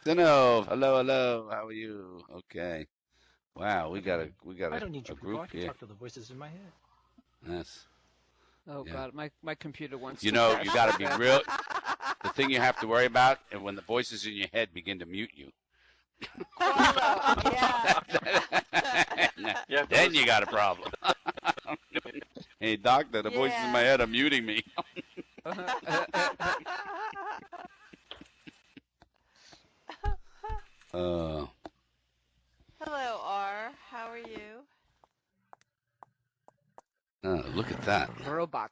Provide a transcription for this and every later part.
Hello, hello. How are you? Okay. Wow, we got I don't need a you, group I can here. talk to the voices in my head. Yes. Oh Yeah. God, my computer wants You to know, crash. you got to be real. The thing you have to worry about is when the voices in your head begin to mute you. Yeah. Yeah, Then you got a problem. Hey, doctor, the voices in my head are muting me. Hello, R. How are you? Look at that. Robot.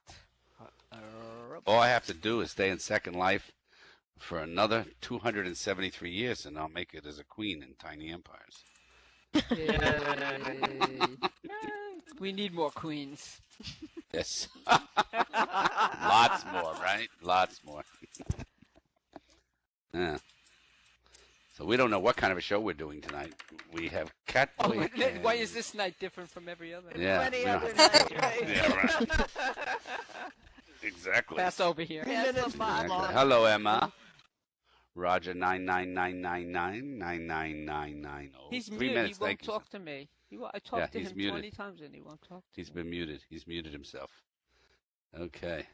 All I have to do is stay in Second Life for another 273 years, and I'll make it as a queen in Tiny Empires. Yay. We need more queens. Yes. Lots more, right? Lots more. Yeah. So we don't know what kind of a show we're doing tonight. We have Catboy. Why is this night different from every other? Yeah. Any we don't other have- night, right? Yeah, right. Exactly. Pass over here. Exactly. Hello, Emma. Roger 999999990. He's 3 muted. minutes. He won't Thank you. talk to me. I talked to he's him muted. 20 times and he won't talk to He's me. been muted. He's muted himself. Okay.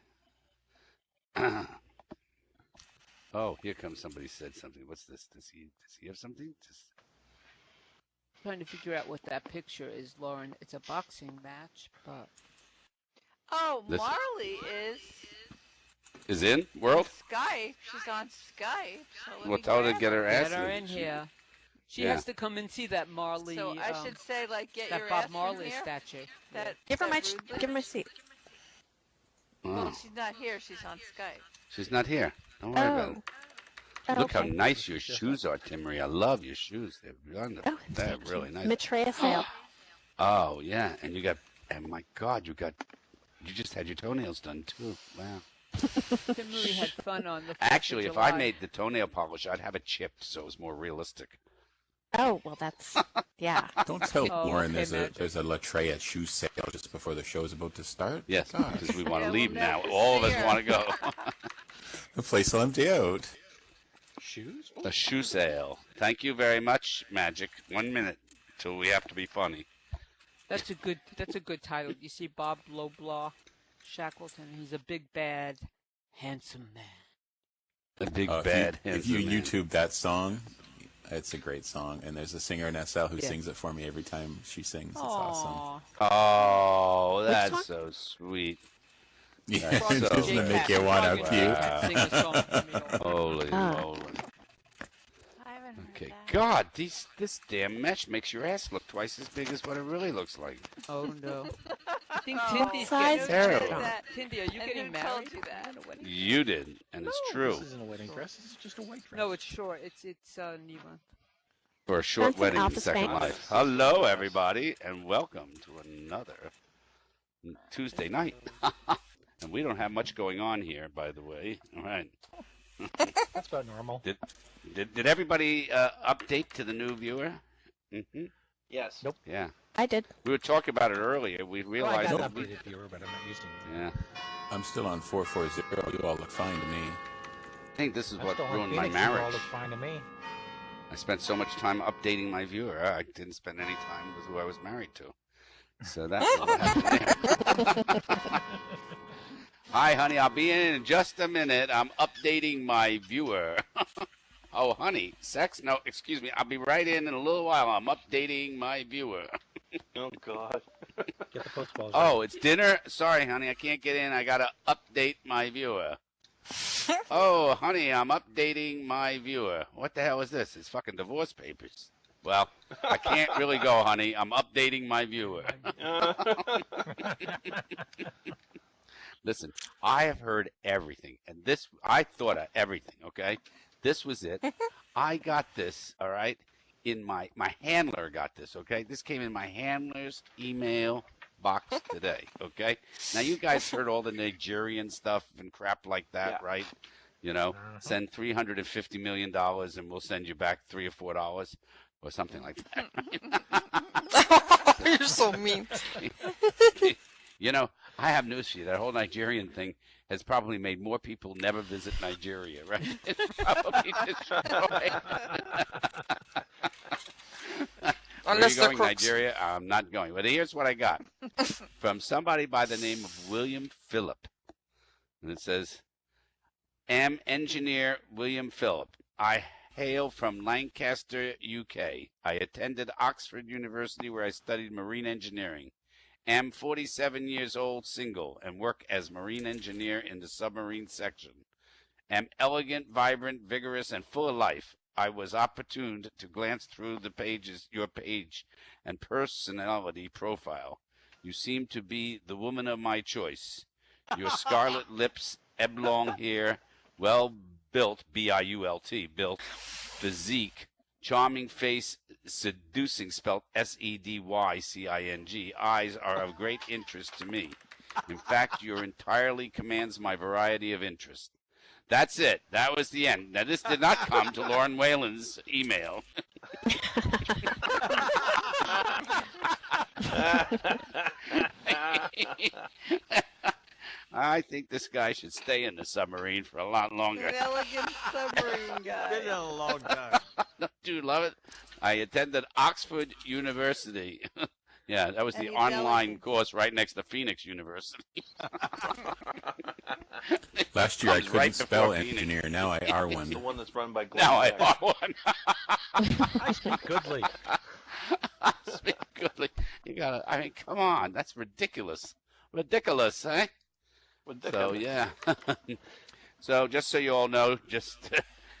Oh, here comes somebody said something. What's this? Does he have something? Trying to figure out what that picture is, Lauren. It's a boxing match, but Oh, Listen. Marley Is in World? Skype. She's on Skype. So let Well, me tell her to grab get her ass get her in here. She Yeah. has to come and see that Marley. So I should say, like, get that your Bob ass Marley in here. statue. Give her that my rudely? give her my seat. Well, Oh, she's not here. She's on Skype. she's not here. Don't worry about it. Look how Okay. nice your shoes are, Timmery. I love your shoes. They're wonderful. Oh, They're really nice. Maitreya sale. Oh, yeah. And you my God, you just had your toenails done, too. Wow. Timmery had fun on the 4th of Actually, if I July. made the toenail polish, I'd have it chipped so it was more realistic. Oh, well, that's, yeah. Don't tell Oh, Lauren okay, there's Magic. a Latreia shoe sale just before the show is about to start. Yes, God, because we want Yeah, to we'll leave now. never All of see us her. want to go. the place will empty out. Shoes? A shoe sale. Thank you very much, Magic. 1 minute till we have to be funny. That's a good title. You see Bob Loblaw Shackleton. He's a big, bad, handsome man. A big If bad you handsome man. YouTube that song, it's a great song. And there's a singer in SL who Yeah. sings it for me every time she sings. It's awesome. Aww. Oh, Which that's one? so sweet. Yeah, That's so doesn't it make you want to Frog puke? Wow. Sing a song for me. Holy Ah. moly. I haven't heard Okay, that. God, this damn mesh makes your ass look twice as big as what it really looks like. Oh no. I think Oh, Tindy's size getting Terrible. Who did that? Tindy, are you And getting who married? told you that? At a wedding? You did, and it's true. This isn't a wedding dress. This is just a white dress. No, it's short. It's Neva. For a short Johnson wedding in Alpha Second Spanx. Life. Hello, everybody, and welcome to another Tuesday night. And we don't have much going on here, by the way. All right. That's about normal. Did everybody update to the new viewer? Mm-hmm. Yes. Nope. Yeah. I did. We were talking about it earlier. We Well, I realized got that an updated viewer, but I'm not using it. yeah. I'm still on 440. You all look fine to me. I think this is I'm what still on ruined my Phoenix, you all marriage. look fine to me. I spent so much time updating my viewer. I didn't spend any time with who I was married to. So that's what happened there. Hi, honey. I'll be in just a minute. I'm updating my viewer. Oh, honey. Sex? No, excuse me. I'll be right in a little while. I'm updating my viewer. Oh, God. Get the post balls. Oh, it's dinner? Sorry, honey. I can't get in. I got to update my viewer. Oh, honey, I'm updating my viewer. What the hell is this? It's fucking divorce papers. Well, I can't really go, honey. I'm updating my viewer. Listen, I have heard everything, and I thought of everything, okay? This was it. I got this, all right, in my handler got this, okay? This came in my handler's email box today, okay? Now, you guys heard all the Nigerian stuff and crap like that, Yeah. right? You know, send $350 million and we'll send you back $3 or $4 or something like that. You're so mean. You know, I have news for you. That whole Nigerian thing has probably made more people never visit Nigeria, right? It's probably destroyed. Unless Where they're are you going, crooks. Nigeria? I'm not going. But here's what I got from somebody by the name of William Phillip. And it says, am engineer William Phillip. I hail from Lancaster, UK. I attended Oxford University where I studied marine engineering. Am 47 years old, single, and work as marine engineer in the submarine section. Am elegant, vibrant, vigorous, and full of life. I was opportuned to glance through the pages, your page and personality profile. You seem to be the woman of my choice. Your scarlet lips, oblong hair, well built, B-I-U-L-T, built, physique, charming face, seducing, spelled S-E-D-Y-C-I-N-G. Eyes are of great interest to me. In fact, your entirely commands my variety of interest. That's it. That was the end. Now, this did not come to Lauren Whalen's email. I think this guy should stay in the submarine for a lot longer. An elegant submarine guy. Been in a long time. Do you love it? I attended Oxford University. Yeah, that was And the he's online elegant. course right next to Phoenix University. Last year I Comes couldn't right spell before Phoenix. engineer. Now I are The one. one that's run by Glenn Now I Beck. are one. I speak goodly. Speak goodly. You gotta. I mean, come on. That's ridiculous. Ridiculous, eh? So yeah. So just so you all know,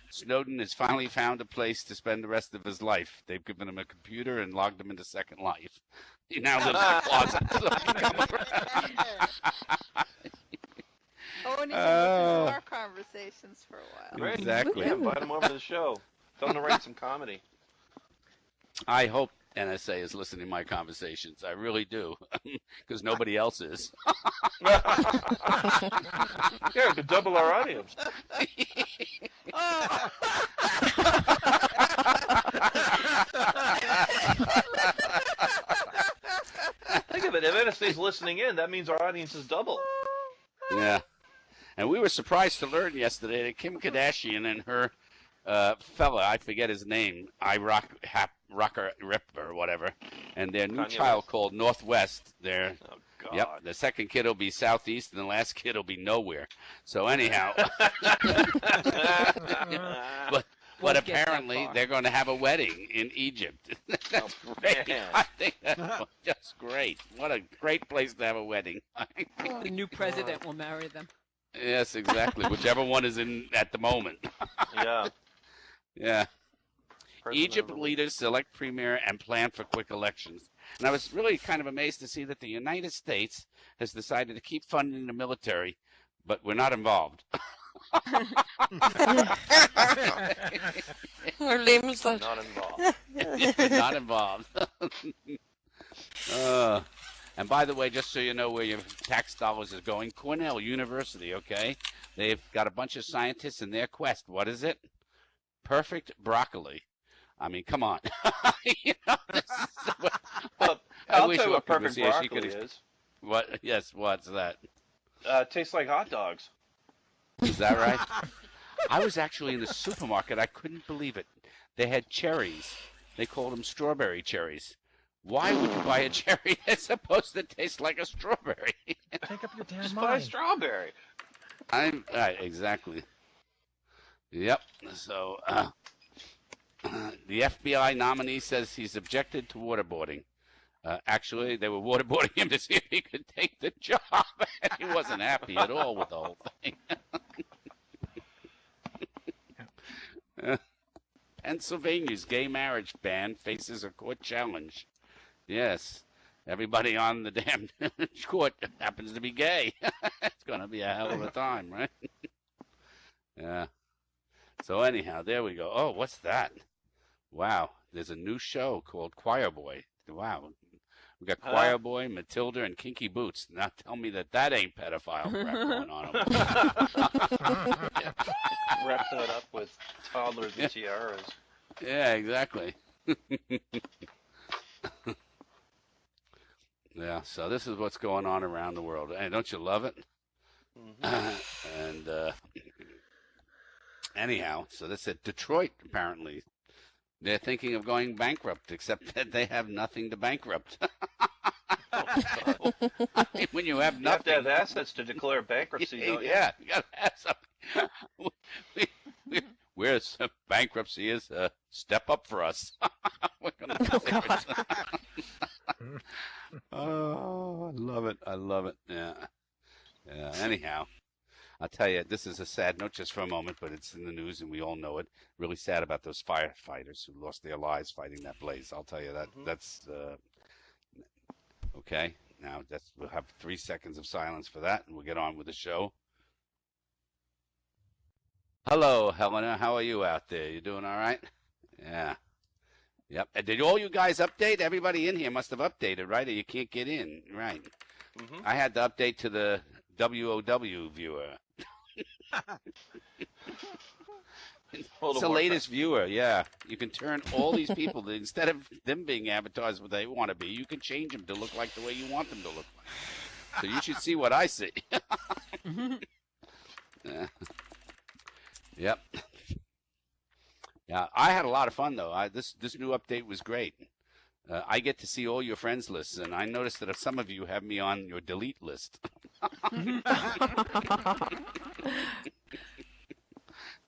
Snowden has finally found a place to spend the rest of his life. They've given him a computer and logged him into Second Life. He now lives in a closet. So he can come around. Oh, and he can listen to our conversations for a while. Great. Exactly. Yeah, invite him over to the show. Tell him to write some comedy. I hope NSA is listening to my conversations. I really do, because nobody else is. Yeah, we could double our audience. Think of it. If NSA's listening in, that means our audience is double. Yeah. And we were surprised to learn yesterday that Kim Kardashian and her fella, I forget his name, Rocker Rip or whatever, and their new Kanye child West. called Northwest, their Oh, God. Yep, the second kid will be Southeast, and the last kid will be nowhere. So anyhow, but Won't get that apparently far. they're going to have a wedding in Egypt. That's Oh, great. man. I think that's just great. What a great place to have a wedding. The new president will marry them. Yes, exactly. Whichever one is in at the moment. Yeah. Yeah. President Egypt of the- leaders select premier and plan for quick elections. And I was really kind of amazed to see that the United States has decided to keep funding the military, but we're not involved. Her name is that. Not involved. We're not involved. And by the way, just so you know where your tax dollars is going, Cornell University, okay? They've got a bunch of scientists in their quest. What is it? Perfect broccoli. I mean, come on. You know, this is what- Well, I I'll wish tell you what Orchid was perfect here. She broccoli could- is. What? Yes, what's that? Tastes like hot dogs. Is that right? I was actually in the supermarket. I couldn't believe it. They had cherries. They called them strawberry cherries. Why would you buy a cherry that's supposed to taste like a strawberry? Take up your damn Just buy a mind. strawberry. I'm exactly. Yep. So the FBI nominee says he's objected to waterboarding. Actually, they were waterboarding him to see if he could take the job, and he wasn't happy at all with the whole thing. Pennsylvania's gay marriage ban faces a court challenge. Yes, everybody on the damn court happens to be gay. It's going to be a hell of a time, right? Yeah. So anyhow, there we go. Oh, what's that? Wow, there's a new show called Choir Boy. Wow. We got Choir Boy, Matilda, and Kinky Boots. Now tell me that ain't pedophile crap going on over there. Wrap that up with toddlers and tiaras. Yeah, exactly. Yeah, so this is what's going on around the world. Hey, don't you love it? And anyhow, so that's it. Detroit, apparently. They're thinking of going bankrupt, except that they have nothing to bankrupt. I mean, when you have You have to nothing. have assets to declare bankruptcy, don't you? Yeah, you got to have something. Where's bankruptcy is a step up for us. We're gonna do it. Oh, I love it. I love it. Yeah. Yeah. Anyhow, I'll tell you, this is a sad note just for a moment, but it's in the news and we all know it. Really sad about those firefighters who lost their lives fighting that blaze. I'll tell you that. That's okay. Now we'll have 3 seconds of silence for that, and we'll get on with the show. Hello, Helena. How are you out there? You doing all right? Yeah. Yep. And did all you guys update? Everybody in here must have updated, right? Or you can't get in, right? I had to update to the WOW viewer. It's the latest viewer, yeah. You can turn all these people, instead of them being avatars what they want to be, you can change them to look like the way you want them to look like. So you should see what I see. Yep. Yeah, I had a lot of fun, though. This new update was great. I get to see all your friends lists, and I noticed that some of you have me on your delete list.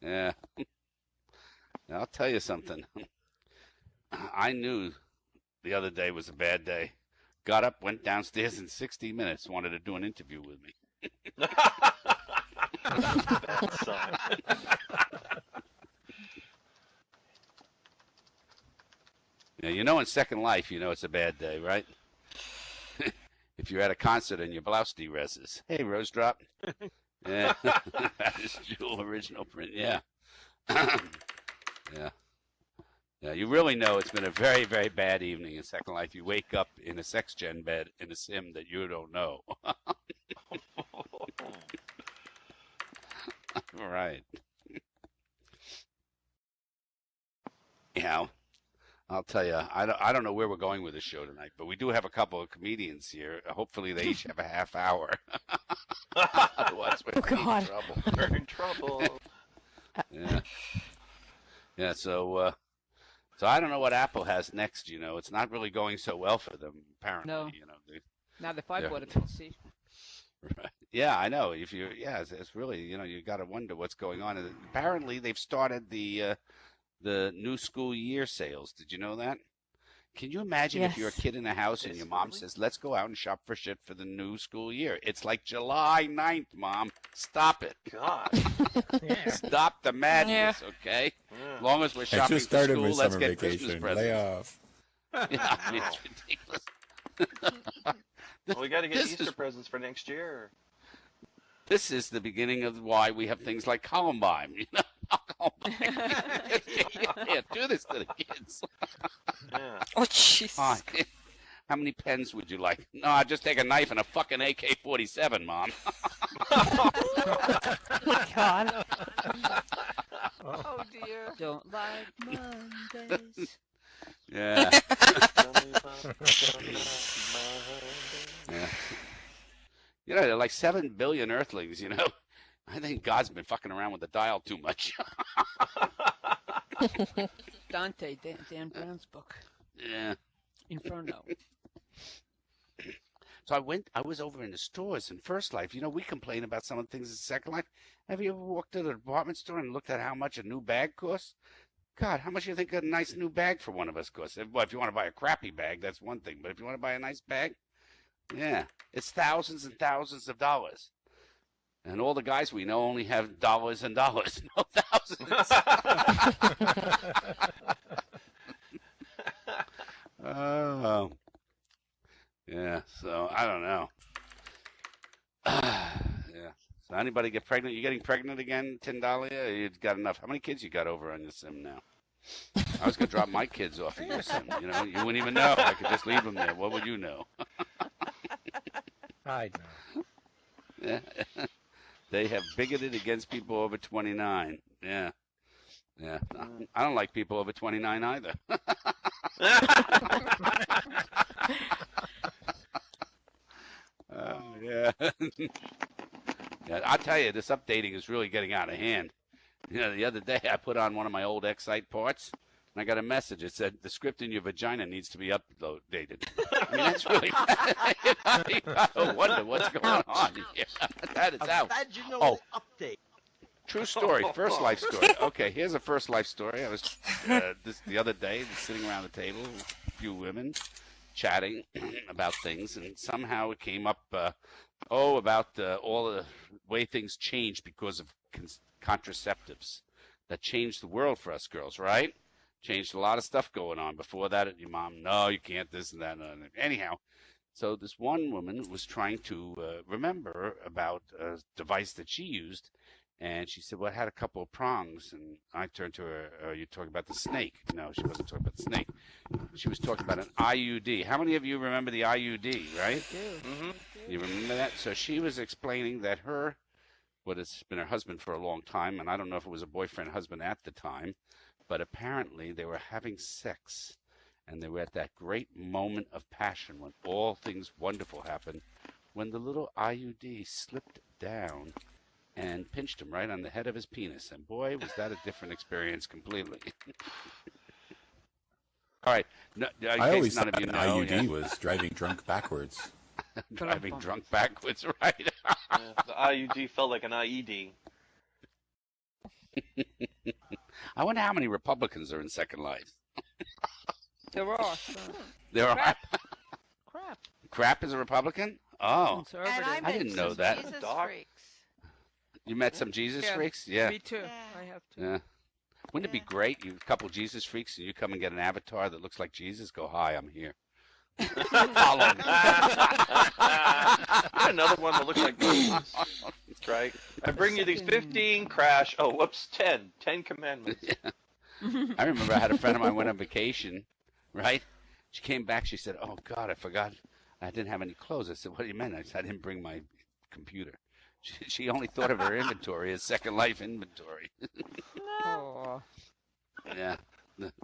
Yeah. Now, I'll tell you something. I knew the other day was a bad day. Got up, went downstairs in 60 minutes, wanted to do an interview with me. Bad sign. Yeah, you know in Second Life, you know it's a bad day, right? If you're at a concert and your blouse de-reses. Hey, Rose Drop. Yeah, that is Jewel original print. Yeah. Yeah. Yeah, you really know it's been a very, very bad evening in Second Life. You wake up in a sex gen bed in a sim that you don't know. All right. Anyhow, I'll tell you, I don't know where we're going with this show tonight, but we do have a couple of comedians here. Hopefully they each have a half hour. Otherwise, we're in trouble. We're in trouble. Yeah. Yeah, so I don't know what Apple has next, you know. It's not really going so well for them, apparently. No. You know, Now the 5 water PC. Right. Yeah, I know. It's really, you know, you got to wonder what's going on. And apparently, they've started the new school year sales. Did you know that? Can you imagine if you're a kid in a house and your mom says, "Let's go out and shop for shit for the new school year"? It's like July 9th, Mom. Stop it. God. Stop the madness, okay? Yeah. As long as we're I shopping just for started school, my let's summer get Christmas vacation. presents. Lay off. Yeah, I mean, it's ridiculous. Well, we got to get This Easter is- presents for next year. This is the beginning of why we have things like Columbine. You know, Columbine. Yeah, do this to the kids. Yeah. Oh, jeez. Fine. How many pens would you like? No, I'll just take a knife and a fucking AK-47, Mom. Oh my God. Oh dear. Don't like Mondays. Yeah. Tell me about Yeah. You know, there are like 7 billion Earthlings, you know. I think God's been fucking around with the dial too much. Dante, Dan Brown's book. Yeah. Inferno. So I was over in the stores in First Life. You know, we complain about some of the things in Second Life. Have you ever walked to the department store and looked at how much a new bag costs? God, how much do you think a nice new bag for one of us costs? Well, if you want to buy a crappy bag, that's one thing. But if you want to buy a nice bag, yeah, it's thousands and thousands of dollars. And all the guys we know only have dollars and dollars, no thousands. Oh, yeah. So I don't know. Yeah. So anybody get pregnant? You getting pregnant again, Tindalia? You got enough? How many kids you got over on your sim now? I was gonna drop my kids off of your sim. You know, you wouldn't even know. I could just leave them there. What would you know? I know. Yeah. They have bigoted against people over 29. Yeah. Yeah. I don't like people over 29 either. Oh, yeah. Yeah, I'll tell you, this updating is really getting out of hand. You know, the other day I put on one of my old Excite parts, and I got a message. It said, the script in your vagina needs to be updated. I mean, that's really, you gotta wonder what's going on here. That is out. Vaginal update. True story, first life story. Okay, here's a first life story. I was the other day sitting around the table with a few women chatting about things, and somehow it came up, about all the way things changed because of contraceptives that changed the world for us girls, right? Changed a lot of stuff going on. Before that, your mom, no, you can't, this and that. And anyhow, so this one woman was trying to remember about a device that she used, and she said, well, it had a couple of prongs. And I turned to her, are you talking about the snake? No, she wasn't talking about the snake. She was talking about an IUD. How many of you remember the IUD, right? I do. Mm-hmm. You remember that? So she was explaining that it's been her husband for a long time, and I don't know if it was a boyfriend, husband at the time, but apparently they were having sex, and they were at that great moment of passion when all things wonderful happened, when the little IUD slipped down and pinched him right on the head of his penis, and boy, was that a different experience completely. All right. No, I always none thought of you an know, IUD was driving drunk backwards. driving drunk backwards, right? The IUD felt like an IED. I wonder how many Republicans are in Second Life. There are. Sure. There are. Crap. Crap is a Republican? Oh, Conservative. And I I didn't met know some that. Jesus Doc. freaks. you met some Jesus Yeah. freaks? Yeah. Me too. Yeah. I have to. Yeah. Wouldn't it be Yeah. great? You a couple Jesus freaks, and you come and get an avatar that looks like Jesus. Go, hi, I'm here. Follow me. Another one that looks like Jesus. Right. I bring you these 15 crash. Oh, whoops, 10. 10 commandments. I remember I had a friend of mine went on vacation, right? She came back. She said, "Oh God, I forgot. I didn't have any clothes." I said, "What do you mean?" I said, "I didn't bring my computer." She only thought of her inventory as Second Life inventory. Oh. Yeah.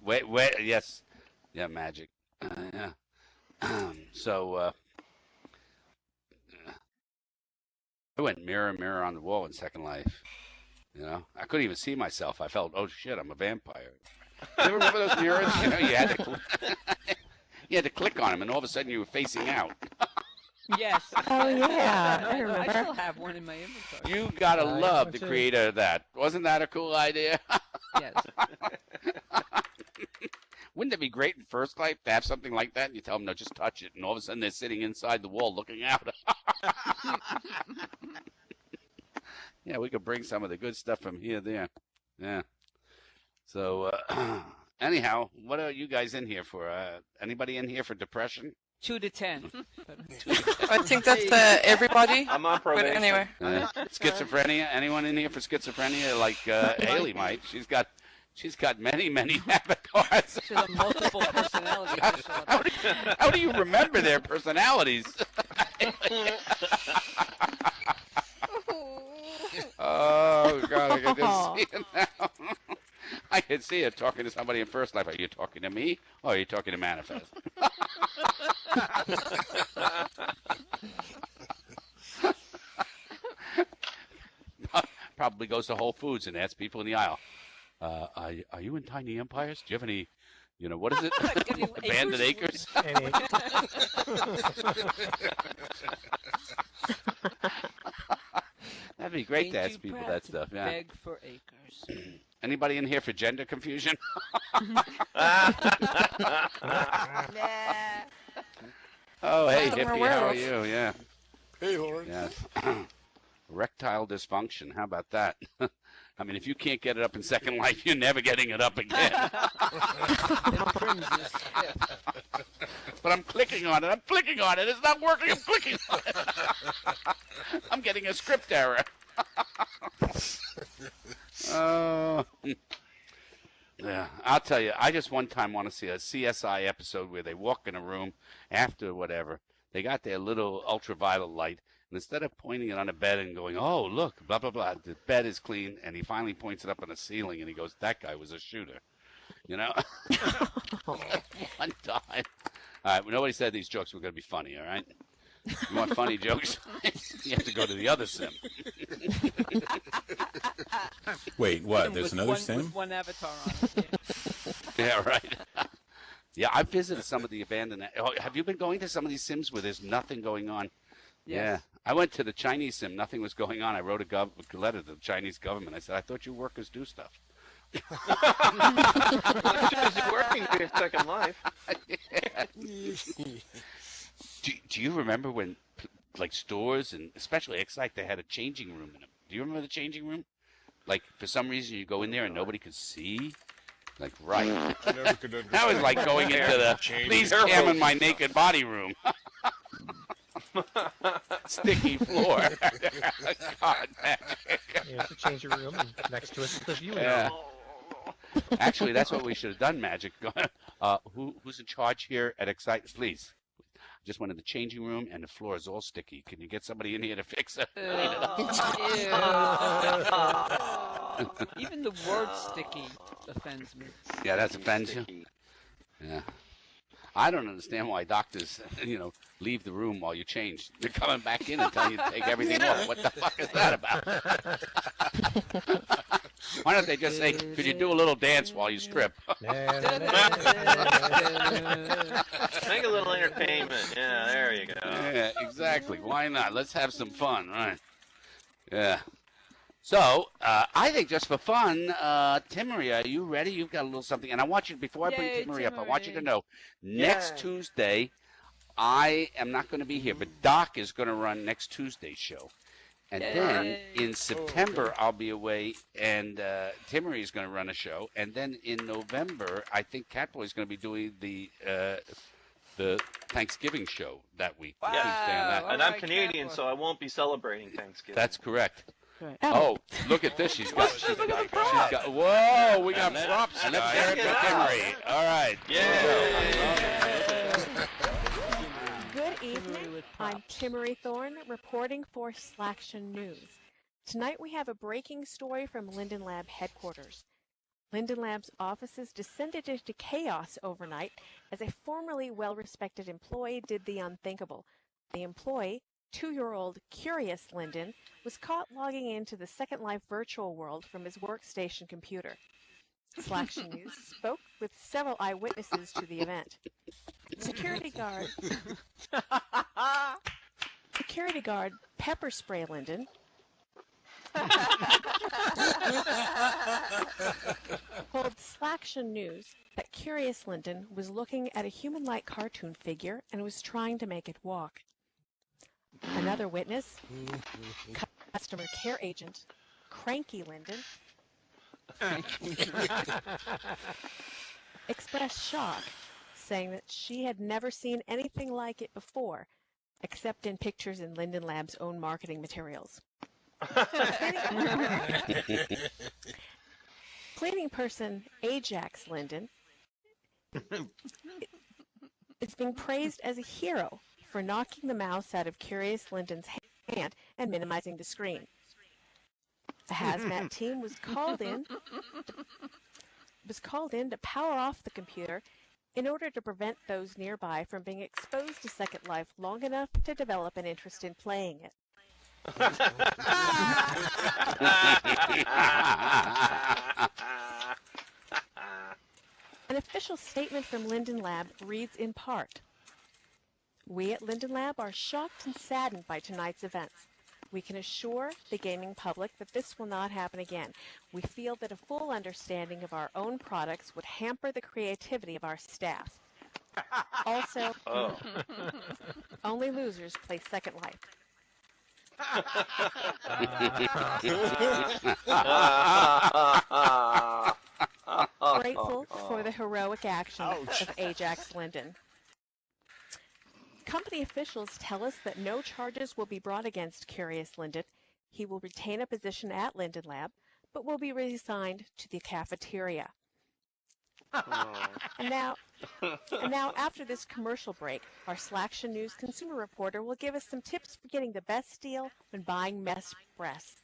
Wait. Yes. Yeah. Magic. Yeah. So I went mirror, mirror on the wall in Second Life. You know, I couldn't even see myself. I felt, oh shit, I'm a vampire. You ever remember those mirrors? You know, you had to click on them, and all of a sudden you were facing out. Yes. Oh, yeah. I I remember. still have one in my inventory. You gotta I love know the too. creator of that. Wasn't that a cool idea? Yes. Wouldn't it be great in First Life to have something like that? And you tell them, no, just touch it, and all of a sudden they're sitting inside the wall looking out. Yeah, we could bring some of the good stuff from here there. Yeah. So, anyhow, what are you guys in here for? Anybody in here for depression? 2 to 10. I think that's everybody. I'm on But probation. anyway, Schizophrenia? Anyone in here for schizophrenia? Like Haley might. She's got many, many avatars. She's a multiple personality disorder. How do you remember their personalities? Oh God, I can just see it now. I can see it talking to somebody in First Life. Are you talking to me, or are you talking to Manifest? Probably goes to Whole Foods and asks people in the aisle, "Are you in Tiny Empires? Do you have any? You know, what is it? Any Abandoned acres?" Any- That'd be great Ain't to you ask people proud that to stuff. Yeah. Beg for acres. Anybody in here for gender confusion? Nah. Oh, hey, I'm hippie, aware how are of. you? Yeah. Hey, Lord. Yes. Erectile dysfunction. How about that? I mean, if you can't get it up in Second Life, you're never getting it up again. It brings this gift. But I'm clicking on it. I'm clicking on it. It's not working. I'm clicking on it. I'm getting a script error. Oh. Yeah, I'll tell you, I just one time want to see a CSI episode where they walk in a room after whatever. They got their little ultraviolet light, and instead of pointing it on a bed and going, oh, look, blah, blah, blah, the bed is clean, and he finally points it up on the ceiling, and he goes, that guy was a shooter. You know? One time. All right, well, nobody said these jokes were going to be funny, all right? You want funny jokes? You have to go to the other sim. Wait, what? With There's another one, sim? With one avatar on it. Yeah. Yeah, right. Yeah, I've visited some of the abandoned. Oh, have you been going to some of these sims where there's nothing going on? Yes. Yeah, I went to the Chinese sim. Nothing was going on. I wrote a letter to the Chinese government. I said, I thought you workers do stuff. She's working for a second life. Do you remember when, like, stores and especially Excite, they had a changing room in them? Do you remember the changing room? Like, for some reason, you go in there and nobody could see. Like, right. That was like going into the please examine my naked body room. Sticky floor. God, magic. You have to change your room, and next to it's the view. Yeah. Actually, that's what we should have done, Magic. Who's in charge here at Excite? Please. Just went in the changing room, and the floor is all sticky. Can you get somebody in here to fix it? Even the word sticky offends me. Yeah, that offends you? Yeah. I don't understand why doctors, leave the room while you change. They're coming back in and telling you to take everything off. What the fuck is that about? Why don't they just say, could you do a little dance while you strip? Make a little entertainment. Yeah, there you go. Yeah, exactly. Why not? Let's have some fun, right? Yeah. So, I think just for fun, Timmery, are you ready? You've got a little something. And I want you, before I bring Yay, Timmery up, I want you to Timmery. know, next Tuesday, I am not going to be here, but Doc is going to run next Tuesday's show. And then in September, I'll be away, and Timmery is going to run a show. And then in November, I think Catboy is going to be doing the Thanksgiving show that week. Wow. Tuesday on that. And I'm Alright, Canadian, Catboy. so I won't be celebrating Thanksgiving. That's correct. Right. Oh, look at this. She's got, whoa, we got props. And let's hear it for Timmery. All right. Yeah. Good evening. I'm Timmery Thorne reporting for Slaction News. Tonight we have a breaking story from Linden Lab headquarters. Linden Lab's offices descended into chaos overnight as a formerly well-respected employee did the unthinkable. The employee, 2-year-old Curious Linden, was caught logging into the Second Life virtual world from his workstation computer. Slaction News spoke with several eyewitnesses to the event. Security guard pepper spray Linden told Slaction News that Curious Linden was looking at a human-like cartoon figure and was trying to make it walk. Another witness, customer care agent, Cranky Linden, expressed shock, saying that she had never seen anything like it before, except in pictures in Linden Lab's own marketing materials. Cleaning person Ajax Linden is being praised as a hero for knocking the mouse out of Curious Linden's hand and minimizing the screen. A hazmat team was called in to power off the computer in order to prevent those nearby from being exposed to Second Life long enough to develop an interest in playing it. An official statement from Linden Lab reads in part, "We at Linden Lab are shocked and saddened by tonight's events. We can assure the gaming public that this will not happen again. We feel that a full understanding of our own products would hamper the creativity of our staff. Also, only losers play Second Life. Grateful for the heroic actions of Ajax Linden." Company officials tell us that no charges will be brought against Curious Linden. He will retain a position at Linden Lab, but will be reassigned to the cafeteria. And now, after this commercial break, our Slaction News consumer reporter will give us some tips for getting the best deal when buying mesh breasts.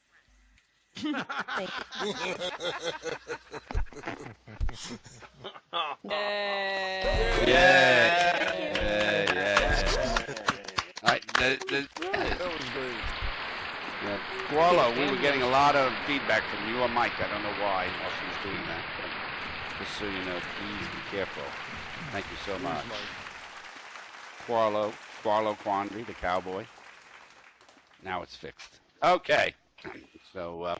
Thank you. Yeah. All right, Squirrel, we were getting a lot of feedback from you or Mike. I don't know why while she was doing that. But just so you know, please be careful. Thank you so much. Squirrel Quandary, the cowboy. Now it's fixed. Okay. So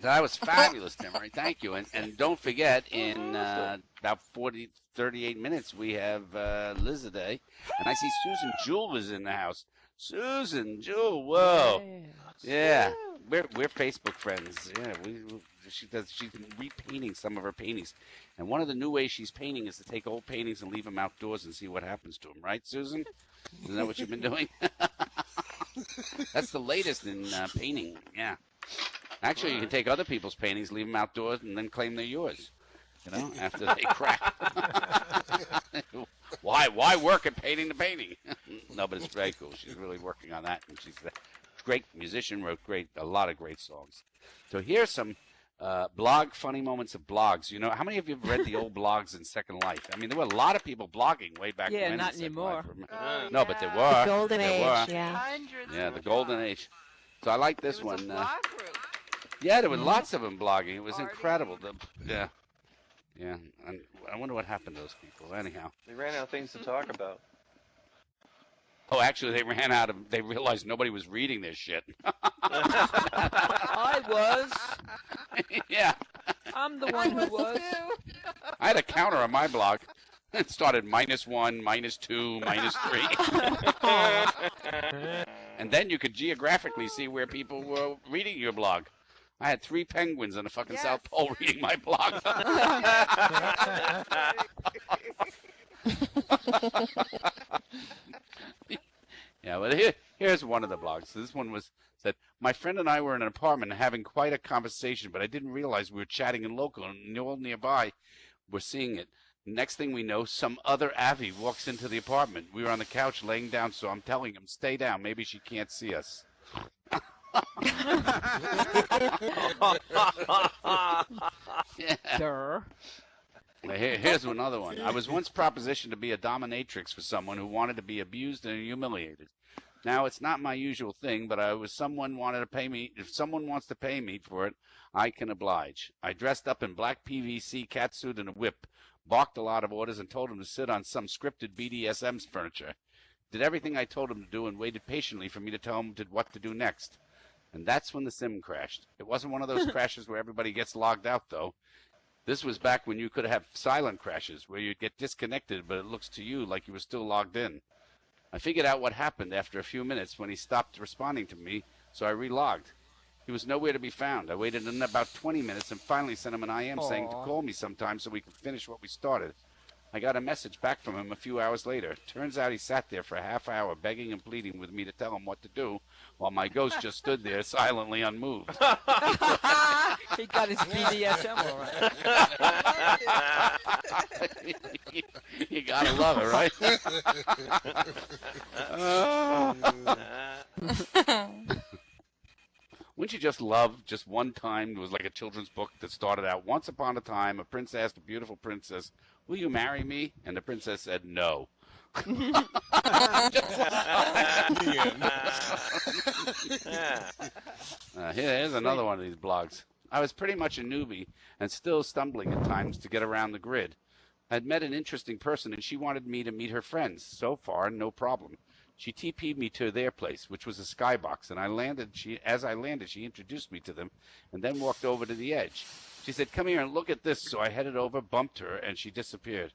that was fabulous, Timmery. Thank you. And don't forget, in about 38 minutes, we have Lizaday. And I see Susan Jewell is in the house. Susan Jewell, whoa. Yes. Yeah. We're Facebook friends. Yeah, she's repainting some of her paintings. And one of the new ways she's painting is to take old paintings and leave them outdoors and see what happens to them. Right, Susan? Isn't that what you've been doing? That's the latest in painting. Yeah. Actually, you can take other people's paintings, leave them outdoors, and then claim they're yours. You know, after they crack. Why work at painting the painting? No, but it's very cool. She's really working on that, and she's a great musician. Wrote a lot of great songs. So here's some blog funny moments of blogs. You know, how many of you have read the old blogs in Second Life? I mean, there were a lot of people blogging way back when. Yeah, not anymore. No, but there were. The golden age, yeah. Hundreds Yeah, of the golden blogs. age. So I like this It was one. a blog group. Yeah, there were lots of them blogging. It was Party. incredible. Yeah. And I wonder what happened to those people. Anyhow. They ran out of things to talk about. Oh, actually, they realized nobody was reading this shit. I was. Yeah. I'm the one who was. I had a counter on my blog. It started -1, -2, -3. And then you could geographically see where people were reading your blog. I had 3 penguins in the fucking South Pole reading my blog. Yeah, but here's one of the blogs. This one said, my friend and I were in an apartment having quite a conversation, but I didn't realize we were chatting in local, and all nearby were seeing it. Next thing we know, some other Avi walks into the apartment. We were on the couch laying down, so I'm telling him, stay down. Maybe she can't see us. Durr. Here's another one. I was once propositioned to be a dominatrix for someone who wanted to be abused and humiliated. Now, it's not my usual thing, but if someone wants to pay me for it, I can oblige. I dressed up in black PVC catsuit and a whip, balked a lot of orders, and told him to sit on some scripted BDSM furniture. Did everything I told him to do and waited patiently for me to tell him what to do next. And that's when the sim crashed. It wasn't one of those crashes where everybody gets logged out, though. This was back when you could have silent crashes, where you'd get disconnected, but it looks to you like you were still logged in. I figured out what happened after a few minutes when he stopped responding to me, so I relogged. He was nowhere to be found. I waited in about 20 minutes and finally sent him an IM saying to call me sometime so we could finish what we started. I got a message back from him a few hours later. Turns out he sat there for a half hour begging and pleading with me to tell him what to do, while my ghost just stood there silently unmoved. He got his BDSM all right. You gotta love it, right? Wouldn't you just love just one time? It was like a children's book that started out, once upon a time, a prince asked a beautiful princess, will you marry me? And the princess said no. Here's another one of these blogs. I was pretty much a newbie and still stumbling at times to get around the grid. I'd met an interesting person and she wanted me to meet her friends. So far, no problem. She TP'd me to their place, which was a skybox, and as I landed, she introduced me to them and then walked over to the edge. She said, come here and look at this. So I headed over, bumped her, and she disappeared.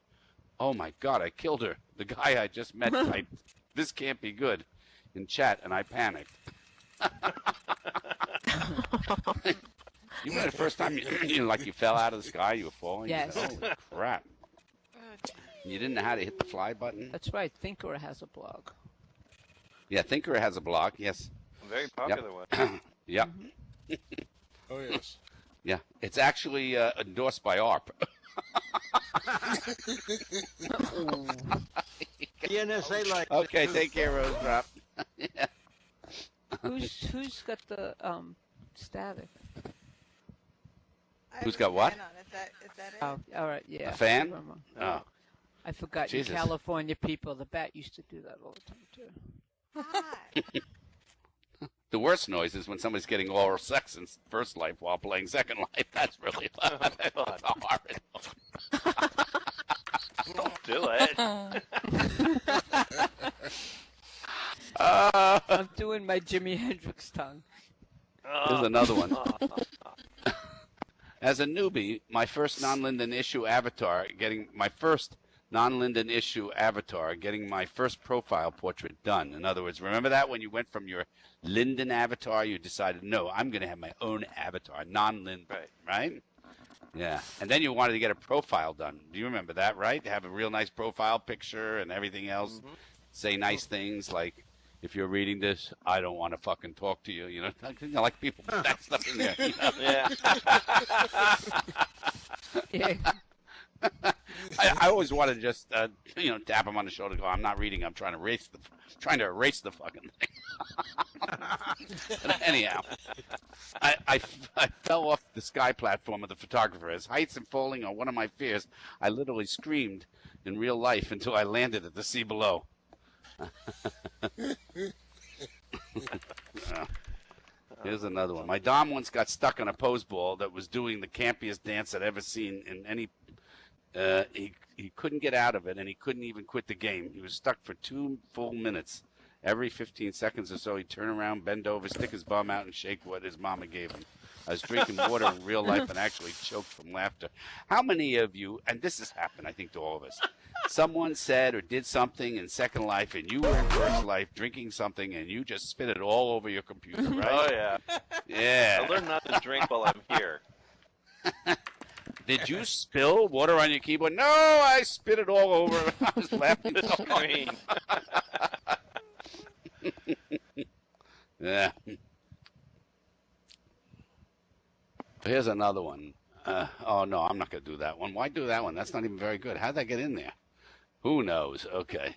Oh, my God, I killed her. The guy I just met typed, this can't be good, in chat, and I panicked. You remember the first time you fell out of the sky, you were falling? Yes. You said, holy crap. You didn't know how to hit the fly button? That's right. Thinker has a blog. Yeah, Thinker has a blog, yes. A very popular one. Yep. Oh, yes. Yeah, it's actually endorsed by ARP. The NSA like. Okay, take care, Rose Drop. Yeah. Who's got the static? Who's got what? Is that it? Oh, all right, yeah. A fan? Oh. I forgot. Jesus. You California people, the bat used to do that all the time too. Hi. The worst noise is when somebody's getting oral sex in First Life while playing Second Life. That's really horrid. Don't do it. I'm doing my Jimi Hendrix tongue. Here's another one. As a newbie, my first non-Linden issue avatar, getting my first profile portrait done. In other words, remember that when you went from your Linden avatar, you decided, no, I'm going to have my own avatar, non-Linden, right? Yeah. And then you wanted to get a profile done. Do you remember that, right? To have a real nice profile picture and everything else. Mm-hmm. Say nice things like, if you're reading this, I don't want to fucking talk to you. You know, like people put that stuff in there. You know? Yeah. I always wanted to just, tap him on the shoulder and go, I'm not reading. I'm trying to erase the fucking thing. But anyhow, I fell off the sky platform of the photographer. As heights and falling are one of my fears, I literally screamed in real life until I landed at the sea below. Here's another one. My Dom once got stuck on a pose ball that was doing the campiest dance I'd ever seen in any. He couldn't get out of it, and he couldn't even quit the game. He was stuck for 2 full minutes. Every 15 seconds or so, he'd turn around, bend over, stick his bum out, and shake what his mama gave him. I was drinking water in real life and actually choked from laughter. How many of you, and this has happened, I think, to all of us, someone said or did something in Second Life, and you were in First Life drinking something, and you just spit it all over your computer, right? Oh, yeah. Yeah. I learned not to drink while I'm here. Did you spill water on your keyboard? No, I spit it all over. I was laughing The so hard. screen. Yeah. Here's another one. Oh, no, I'm not going to do that one. Why do that one? That's not even very good. How'd that get in there? Who knows? Okay.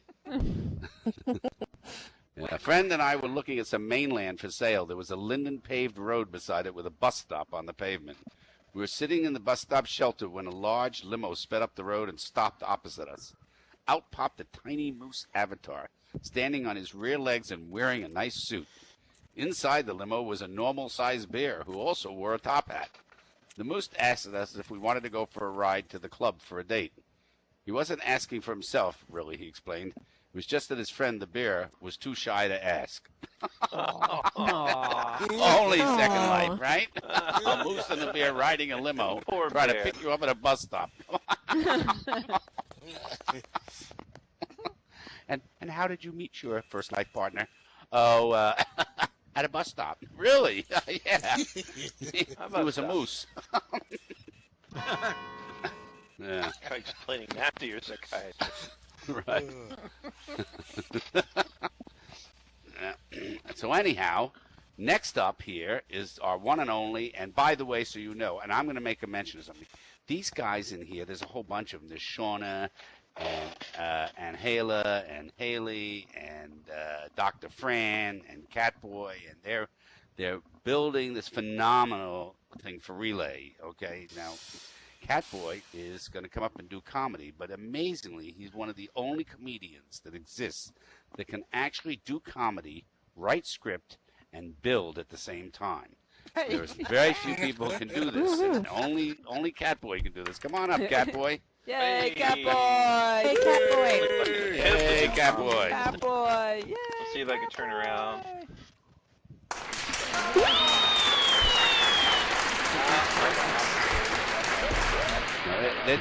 Yeah, a friend and I were looking at some mainland for sale. There was a Linden paved road beside it with a bus stop on the pavement. We were sitting in the bus stop shelter when a large limo sped up the road and stopped opposite us. Out popped a tiny moose avatar, standing on his rear legs and wearing a nice suit. Inside the limo was a normal-sized bear who also wore a top hat. The moose asked us if we wanted to go for a ride to the club for a date. He wasn't asking for himself, really, he explained. It was just that his friend, the bear, was too shy to ask. Only Second Life, right? A moose and a bear riding a limo, Poor trying bear. to pick you up at a bus stop. And how did you meet your First Life partner? Oh, at a bus stop. Really? Yeah. He was a moose. Yeah. Try explaining that to your psychiatrist. Right. So anyhow, next up here is our one and only, and by the way, so you know, and I'm going to make a mention of something. These guys in here, there's a whole bunch of them. There's Shauna and Hala and Haley and Dr. Fran and Catboy, and they're building this phenomenal thing for Relay. Okay, now Catboy is going to come up and do comedy, but amazingly, he's one of the only comedians that exists that can actually do comedy, write script, and build at the same time. There's very few people who can do this, and only Catboy can do this. Come on up, Catboy. Yay, Hey. Catboy! Hey, Catboy! Hey, Catboy. Catboy! Yay! Let's see if I can turn around. No,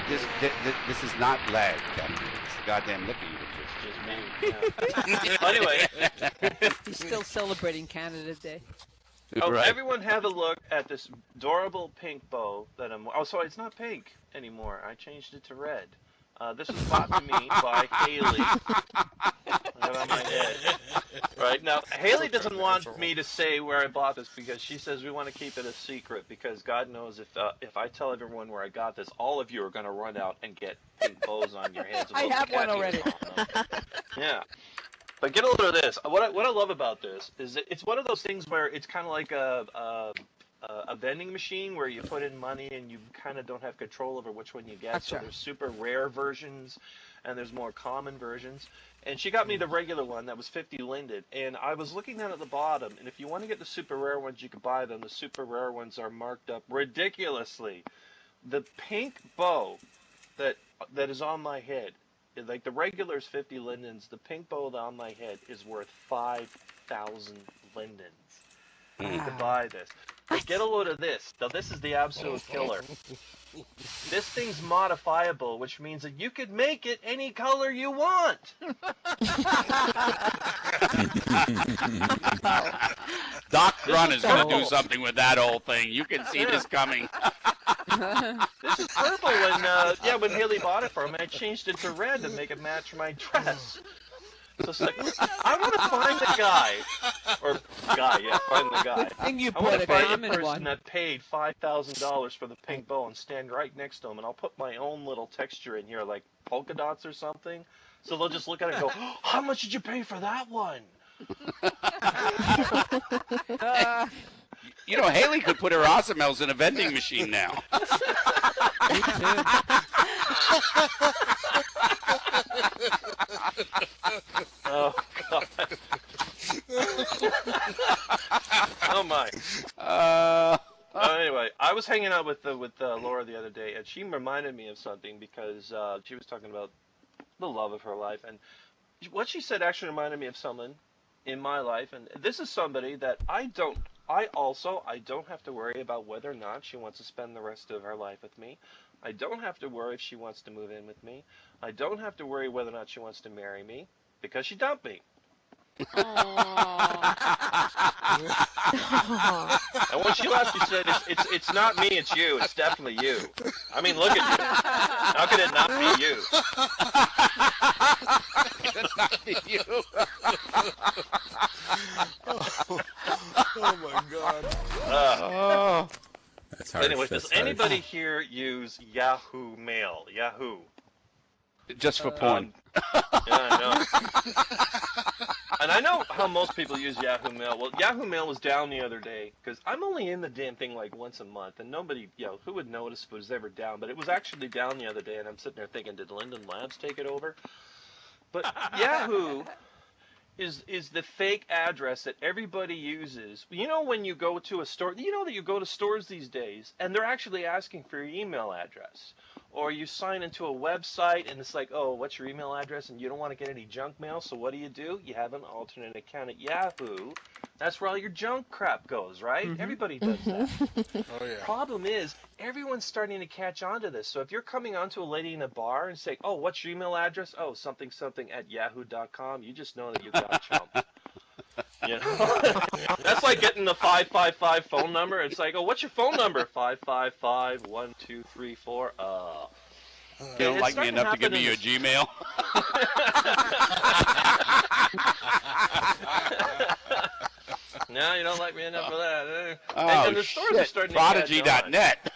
this is not lag, Catboy. It's the goddamn liquor you Just me. Yeah. Anyway, He's still celebrating Canada Day. Right. everyone have a look at this adorable pink bow that I'm. Oh, sorry, it's not pink anymore. I changed it to red. This was bought to me by Haley. I have it on my head. Right now, Haley doesn't want me to say where I bought this because she says we want to keep it a secret because God knows if I tell everyone where I got this, all of you are going to run out and get pink bows on your heads. I have one already. Yeah. But get a load of this. What I love about this is that it's one of those things where it's kind of like a a vending machine where you put in money and you kind of don't have control over which one you get. So Gotcha. there's super rare versions and there's more common versions. And she got me the regular one that was 50 linden. And I was looking down at the bottom, and if you want to get the super rare ones, you can buy them. The super rare ones are marked up ridiculously. The pink bow that is on my head, like the regular is 50 lindens, the pink bow on my head is worth 5,000 lindens. I need to buy this. But get a load of this. Now this is the absolute killer. This thing's modifiable, which means that you could make it any color you want. Doc Grun is going to do something with that whole thing. You can see this coming. This is purple, and when Haley bought it for me, I changed it to red to make it match my dress. So it's like, I want to find the guy, find the guy. I think you I want put to a find the common person one. that paid $5,000 for the pink bow and stand right next to him, and I'll put my own little texture in here, like polka dots or something. So they'll just look at it and go, oh, "How much did you pay for that one?" You know, Haley could put her Osamels in a vending machine now. Me too. Oh God. Oh my. Anyway, I was hanging out with Laura the other day, and she reminded me of something because she was talking about the love of her life, and what she said actually reminded me of someone in my life, and this is somebody that I don't have to worry about whether or not she wants to spend the rest of her life with me. I don't have to worry if she wants to move in with me. I don't have to worry whether or not she wants to marry me because she dumped me. And when she left, she said, it's not me, it's you. It's definitely you. I mean, look at you. How could it not be you? Oh my God. That's hard. Anyway, That's does hard. anybody here use Yahoo Mail? Yahoo. Just for porn. Yeah, I know. And I know how most people use Yahoo Mail. Well, Yahoo Mail was down the other day because I'm only in the damn thing like once a month, and nobody, who would notice if it was ever down? But it was actually down the other day, and I'm sitting there thinking, did Linden Labs take it over? But Yahoo is the fake address that everybody uses. You know when you go to a store, you know that you go to stores these days, and they're actually asking for your email address. Or you sign into a website, and it's like, oh, what's your email address? And you don't want to get any junk mail, so what do? You have an alternate account at Yahoo. That's where all your junk crap goes, right? Mm-hmm. Everybody does that. Oh yeah. Problem is, everyone's starting to catch on to this. So if you're coming onto a lady in a bar and say, oh, what's your email address? Oh, something at yahoo.com, you just know that you got chumped. You know? That's like getting the 555 phone number. It's like, oh, what's your phone number? 555-1234. You don't like me enough to give me your Gmail? No, you don't like me enough for that. Oh, and the stores are starting to catch on. Prodigy.net.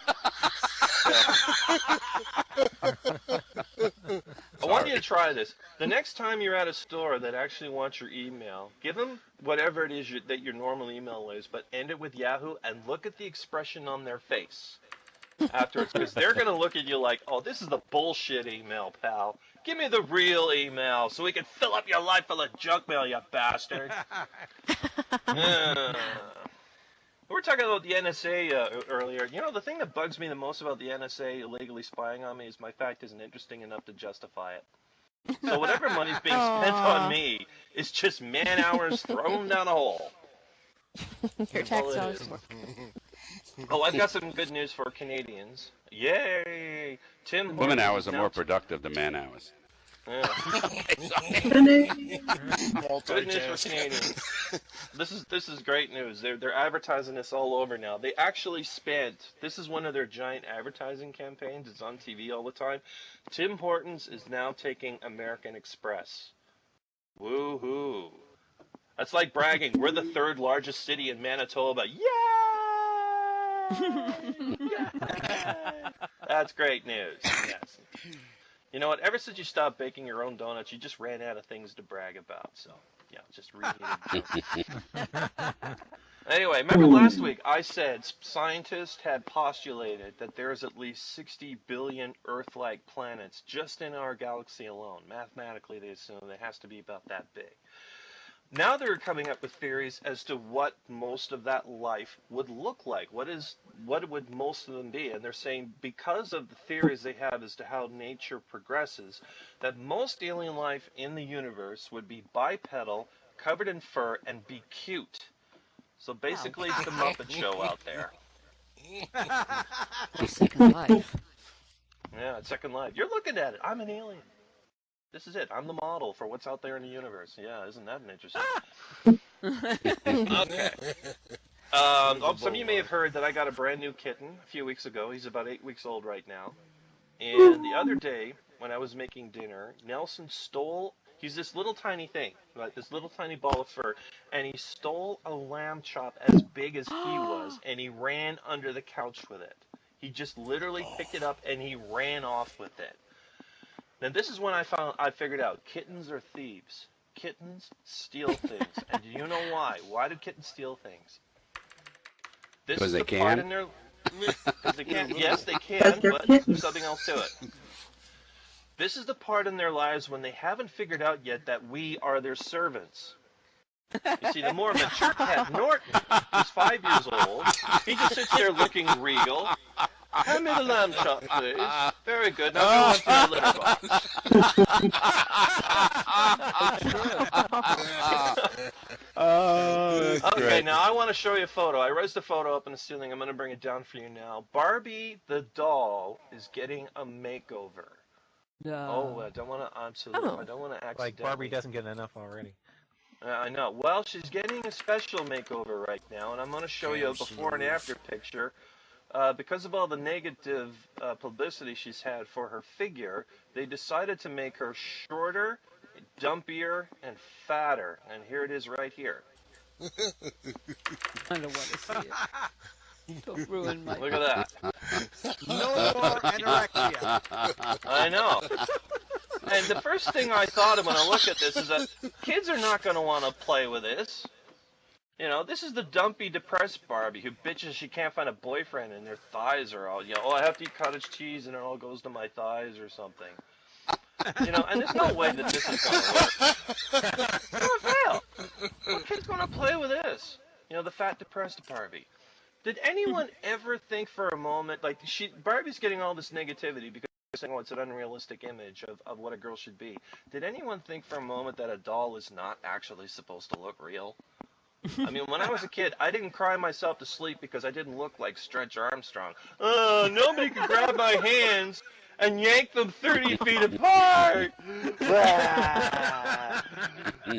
I want you to try this. The next time you're at a store that actually wants your email, give them whatever it is that your normal email is, but end it with Yahoo and look at the expression on their face afterwards, because they're going to look at you like, oh, this is the bullshit email, pal. Give me the real email so we can fill up your life full of junk mail, you bastard. We were talking about the NSA earlier. You know, the thing that bugs me the most about the NSA illegally spying on me is my fact isn't interesting enough to justify it. So whatever money's being spent on me is just man hours thrown down a hole. Your tax dollars. Oh, I've got some good news for Canadians. Yay! Tim Women Hortons hours is are now- more productive than man hours. Yeah. Good news for Canadians. This is great news. They're advertising this all over now. They actually spent. This is one of their giant advertising campaigns. It's on TV all the time. Tim Hortons is now taking American Express. Woohoo! That's like bragging. We're the third largest city in Manitoba. Yay! Yay! That's great news. Yes. You know what? Ever since you stopped baking your own donuts, you just ran out of things to brag about. So, yeah, just reheated. Anyway, remember last week I said scientists had postulated that there's at least 60 billion Earth-like planets just in our galaxy alone. Mathematically, they assume it has to be about that big. Now they're coming up with theories as to what most of that life would look like. What would most of them be? And they're saying because of the theories they have as to how nature progresses, that most alien life in the universe would be bipedal, covered in fur, and be cute. So basically, it's the Muppet Show out there. Second Life. Yeah, it's Second Life. You're looking at it. I'm an alien. This is it. I'm the model for what's out there in the universe. Yeah, isn't that interesting? Okay. Some of you may have heard that I got a brand new kitten a few weeks ago. He's about 8 weeks old right now. And the other day, when I was making dinner, Nelson stole... He's this little tiny thing, right? This little tiny ball of fur. And he stole a lamb chop as big as he was, and he ran under the couch with it. He just literally picked it up, and he ran off with it. Now this is when I figured out kittens are thieves. Kittens steal things. And do you know why? Why do kittens steal things? Because they can? Because they can. Yes, they can, but there's something else to it. This is the part in their lives when they haven't figured out yet that we are their servants. You see, the more mature cat, Norton, who's 5 years old, he just sits there looking regal. Hand me the lamb chop, please. Very good. Now go on to the litter box. Okay, great. now I want to show you a photo. I raised the photo up in the ceiling. I'm going to bring it down for you now. Barbie the doll is getting a makeover. No. Oh, I don't want to I don't want to accidentally. Like Barbie doesn't get enough already. I know. Well, she's getting a special makeover right now, and I'm going to show you a before and after picture. Because of all the negative publicity she's had for her figure, they decided to make her shorter, dumpier, and fatter. And here it is right here. I don't want to see it. Don't ruin my... Look at that. No more anorexia. I know. And the first thing I thought of when I look at this is that kids are not going to want to play with this. You know, this is the dumpy, depressed Barbie who bitches she can't find a boyfriend and their thighs are all, oh, I have to eat cottage cheese and it all goes to my thighs or something. You know, and there's no way that this is going to work. It's going to fail. What kid's going to play with this? You know, the fat, depressed Barbie. Did anyone ever think for a moment, like, Barbie's getting all this negativity because they're saying, oh, it's an unrealistic image of what a girl should be. Did anyone think for a moment that a doll is not actually supposed to look real? I mean, when I was a kid, I didn't cry myself to sleep because I didn't look like Stretch Armstrong. Nobody could grab my hands and yank them 30 feet apart.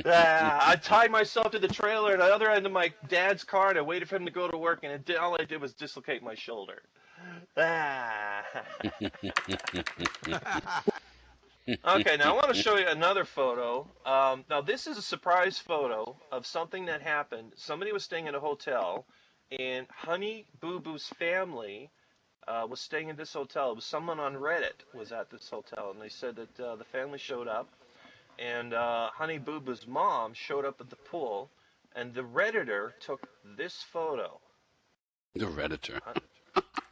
I tied myself to the trailer at the other end of my dad's car and I waited for him to go to work, and all I did was dislocate my shoulder. Okay, now I want to show you another photo. Now this is a surprise photo of something that happened. Somebody was staying at a hotel, and Honey Boo Boo's family was staying in this hotel. It was someone on Reddit was at this hotel, and they said that the family showed up, and Honey Boo Boo's mom showed up at the pool, and the Redditor took this photo. The Redditor.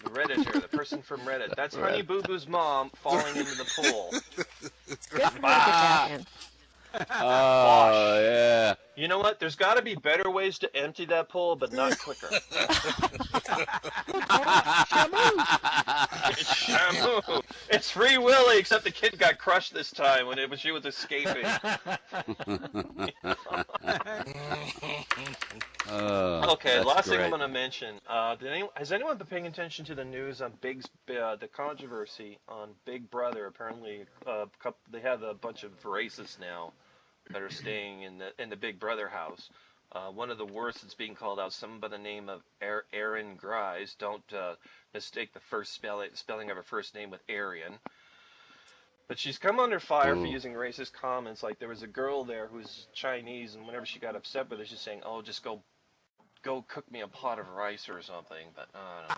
The Redditor, the person from Reddit. That's Honey Boo Boo's mom falling into the pool. Good for you to get back in. Oh, yeah. You know what? There's got to be better ways to empty that pool, but not quicker. It's Shamu. It's Free Willy, except the kid got crushed this time when she was escaping. Okay, last thing I'm going to mention. Has anyone been paying attention to the news on the controversy on Big Brother? Apparently, they have a bunch of racists now that are staying in the Big Brother house. One of the worst that's being called out, someone by the name of Erin Grice. Don't mistake the first spelling of her first name with Arian. But she's come under fire for using racist comments. Like, there was a girl there who's Chinese, and whenever she got upset with her, she's saying, oh, just go cook me a pot of rice or something. But I don't know,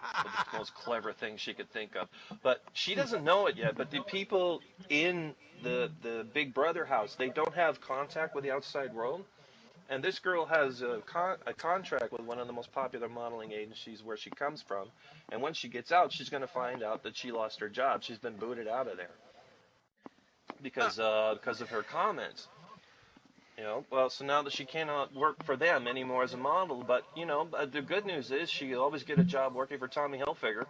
the most clever thing she could think of. But she doesn't know it yet. But the people in the Big Brother house, they don't have contact with the outside world. And this girl has a contract with one of the most popular modeling agencies where she comes from. And when she gets out, she's going to find out that she lost her job. She's been booted out of there because of her comments. You know, well, so now that she cannot work for them anymore as a model, but, you know, the good news is she'll always get a job working for Tommy Hilfiger.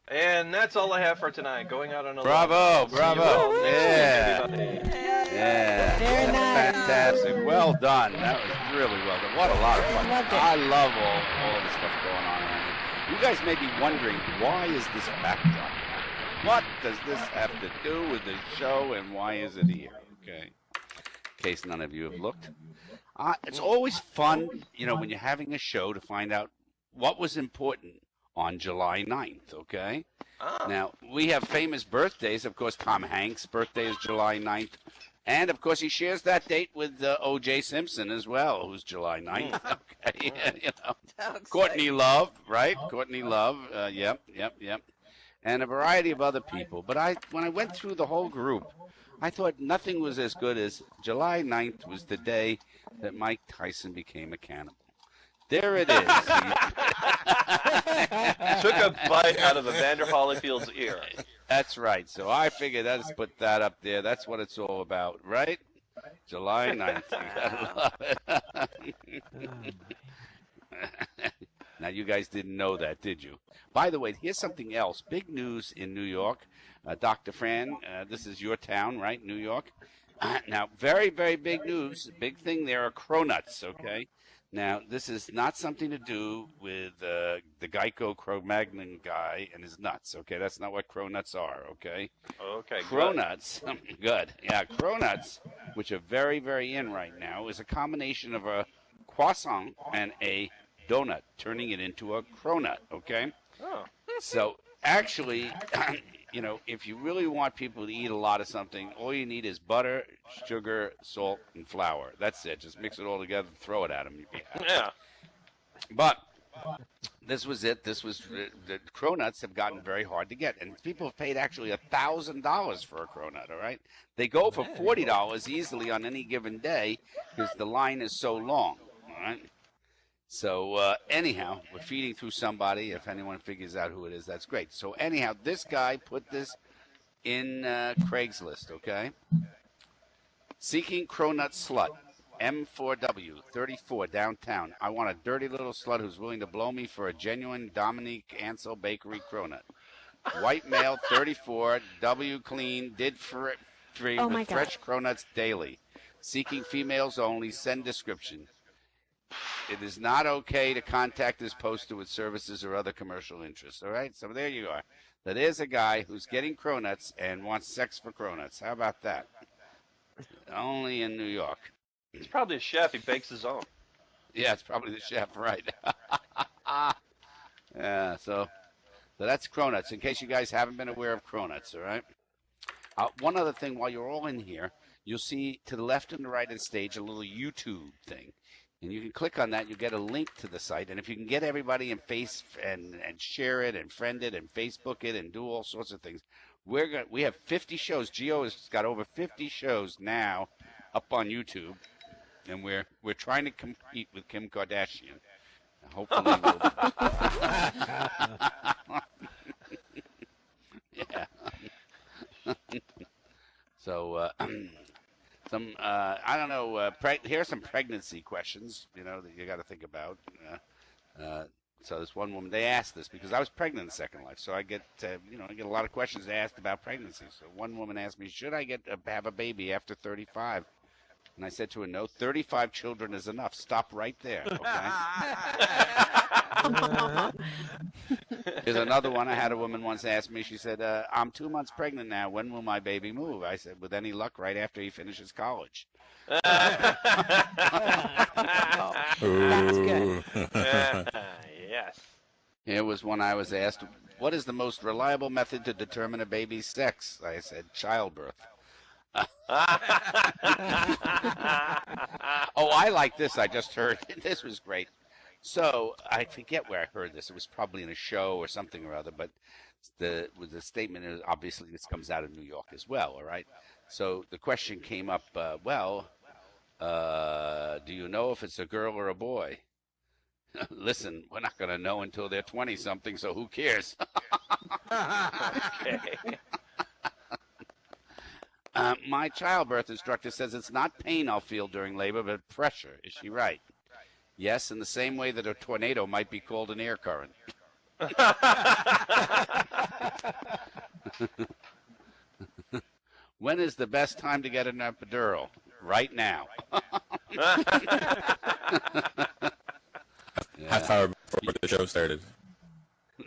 And that's all I have for tonight. Going out on a Bravo, bravo. Yeah. Yeah. Very nice. Fantastic. Well done. That was really well done. What a lot of fun. I love all of the stuff going on around here. You guys may be wondering, why is this backdrop? What does this have to do with the show, and why is it here? Okay. In case none of you have looked. It's always fun, you know, when you're having a show to find out what was important on July 9th, okay? Now, we have famous birthdays. Of course, Tom Hanks' birthday is July 9th. And, of course, he shares that date with O.J. Simpson as well, who's July 9th. Okay, you know. Courtney Love, right? Courtney Love, yep. And a variety of other people. But when I went through the whole group, I thought nothing was as good as July 9th was the day that Mike Tyson became a cannibal. There it is. Took a bite out of Evander Holyfield's ear. That's right. So I figured let's put that up there. That's what it's all about, right? July 9th. You gotta love it. Now, you guys didn't know that, did you? By the way, here's something else. Big news in New York. Dr. Fran, this is your town, right, New York? Now, very, very big news. Big thing there are cronuts, okay? Now, this is not something to do with the Geico Cro-Magnon guy and his nuts, okay? That's not what cronuts are, okay? Okay, cronuts, good. Yeah, cronuts, which are very, very in right now, is a combination of a croissant and a donut, turning it into a cronut, okay? Oh. So, actually, you know, if you really want people to eat a lot of something, all you need is butter, sugar, salt, and flour. That's it. Just mix it all together and throw it at them. Yeah. But this was it. This was the cronuts have gotten very hard to get, and people have paid actually $1,000 for a cronut. All right, they go for $40 easily on any given day because the line is so long. All right. So anyhow, we're feeding through somebody. If anyone figures out who it is, that's great. So anyhow, this guy put this in Craigslist, okay? Seeking cronut slut, M4W, 34, downtown. I want a dirty little slut who's willing to blow me for a genuine Dominique Ansel Bakery cronut. White male, 34, W clean, did for free with fresh cronuts daily. Seeking females only, send description. It is not okay to contact this poster with services or other commercial interests. All right, so there you are. That is a guy who's getting cronuts and wants sex for cronuts. How about that? Only in New York. He's probably a chef. He bakes his own. Yeah, it's probably the chef, right? Yeah, so that's cronuts. In case you guys haven't been aware of cronuts, all right? One other thing, while you're all in here, you'll see to the left and the right of the stage a little YouTube thing. And you can click on that. You get a link to the site. And if you can get everybody and share it and friend it and Facebook it and do all sorts of things, we have 50 shows. Geo has got over 50 shows now up on YouTube, and we're trying to compete with Kim Kardashian. Hopefully, yeah. So. I don't know, here are some pregnancy questions, you know, that you got to think about. So this one woman, they asked this because I was pregnant in Second Life, so I get a lot of questions asked about pregnancy. So one woman asked me, should I have a baby after 35? And I said to her, no, 35 children is enough. Stop right there, okay? There's another one. I had a woman once ask me, she said, I'm 2 months pregnant now. When will my baby move? I said, with any luck, right after he finishes college. That's good. Yes. Here was one I was asked, what is the most reliable method to determine a baby's sex? I said, childbirth. Oh, I like this. I just heard. This was great. So I forget where I heard this. It was probably in a show or something or other, but the statement is obviously this comes out of New York as well. All right. So the question came up. Do you know if it's a girl or a boy? Listen, we're not going to know until they're 20-something, so who cares? Okay. My childbirth instructor says it's not pain I'll feel during labor, but pressure. Is she right? Yes, in the same way that a tornado might be called an air current. When is the best time to get an epidural? Right now. Half hour before the show started.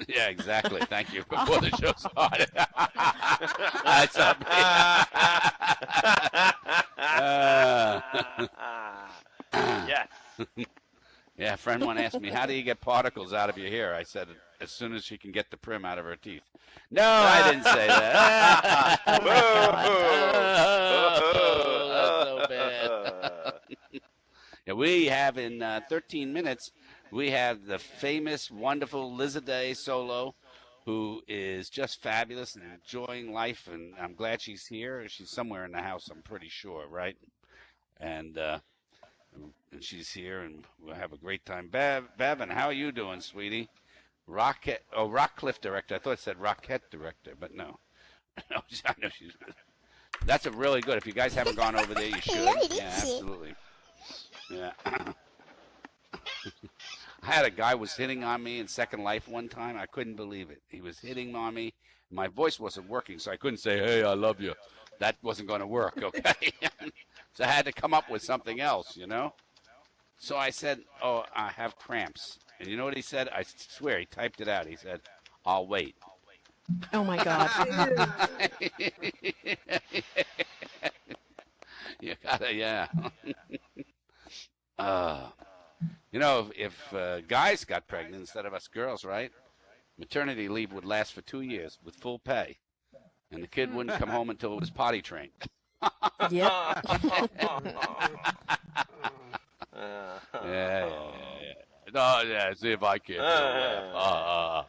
Yeah, exactly. Thank you. Before the show started. That's up. Yes. Yeah, a friend one asked me, how do you get particles out of your hair? I said, as soon as she can get the prim out of her teeth. No, I didn't say that. That's so bad. Yeah, we have in 13 minutes, we have the famous, wonderful Lizaday Solo, who is just fabulous and enjoying life, and I'm glad she's here. She's somewhere in the house, I'm pretty sure, right? And she's here, and we'll have a great time. Bevan, how are you doing, sweetie? Rockcliffe director. I thought it said Rockette director, but no. No, I know she's good. That's a really good. If you guys haven't gone over there, you should. Yeah, absolutely. Yeah. I had a guy was hitting on me in Second Life one time. I couldn't believe it. He was hitting on me. My voice wasn't working, so I couldn't say, hey, I love you. That wasn't going to work, okay? So I had to come up with something else, you know? So I said, oh, I have cramps. And you know what he said? I swear, he typed it out. He said, I'll wait. Oh, my God. You gotta, yeah. You know, if guys got pregnant instead of us girls, right? Maternity leave would last for 2 years with full pay. And the kid wouldn't come home until it was potty trained. Yep. Yeah. No, yeah, see if I can. Yeah,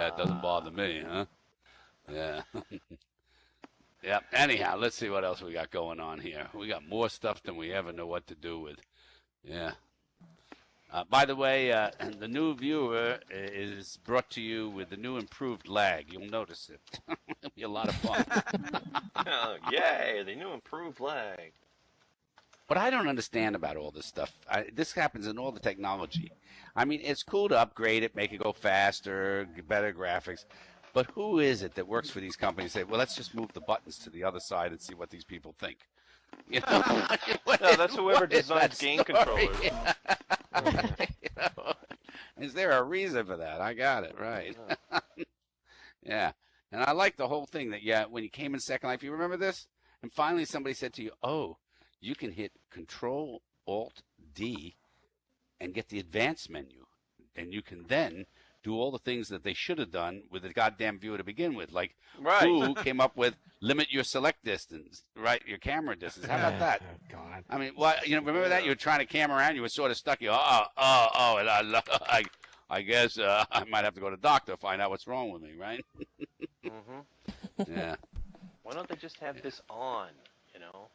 it doesn't bother me, huh? Yeah. Yep. Anyhow, let's see what else we got going on here. We got more stuff than we ever know what to do with. Yeah. By the way, the new viewer is brought to you with the new improved lag. You'll notice it. It'll be a lot of fun. Oh, yay, the new improved lag. What I don't understand about all this stuff, this happens in all the technology. I mean, it's cool to upgrade it, make it go faster, better graphics. But who is it that works for these companies say, well, let's just move the buttons to the other side and see what these people think? You know? No, that's whoever designs game controllers. Yeah. You know? Is there a reason for that? I got it, right. Yeah. And I like the whole thing that, yeah, when you came in Second Life, you remember this? And finally somebody said to you, oh, you can hit Control-Alt-D and get the advanced menu. And you can then do all the things that they should have done with the goddamn viewer to begin with. Like, who came up with limit your select distance, right? Your camera distance. How about that? Oh, God. I mean, what, you know, remember that? You were trying to camera around. You were sort of stuck. You, and I guess I might have to go to the doctor to find out what's wrong with me, right? Mm-hmm. Yeah. Why don't they just have this on, you know?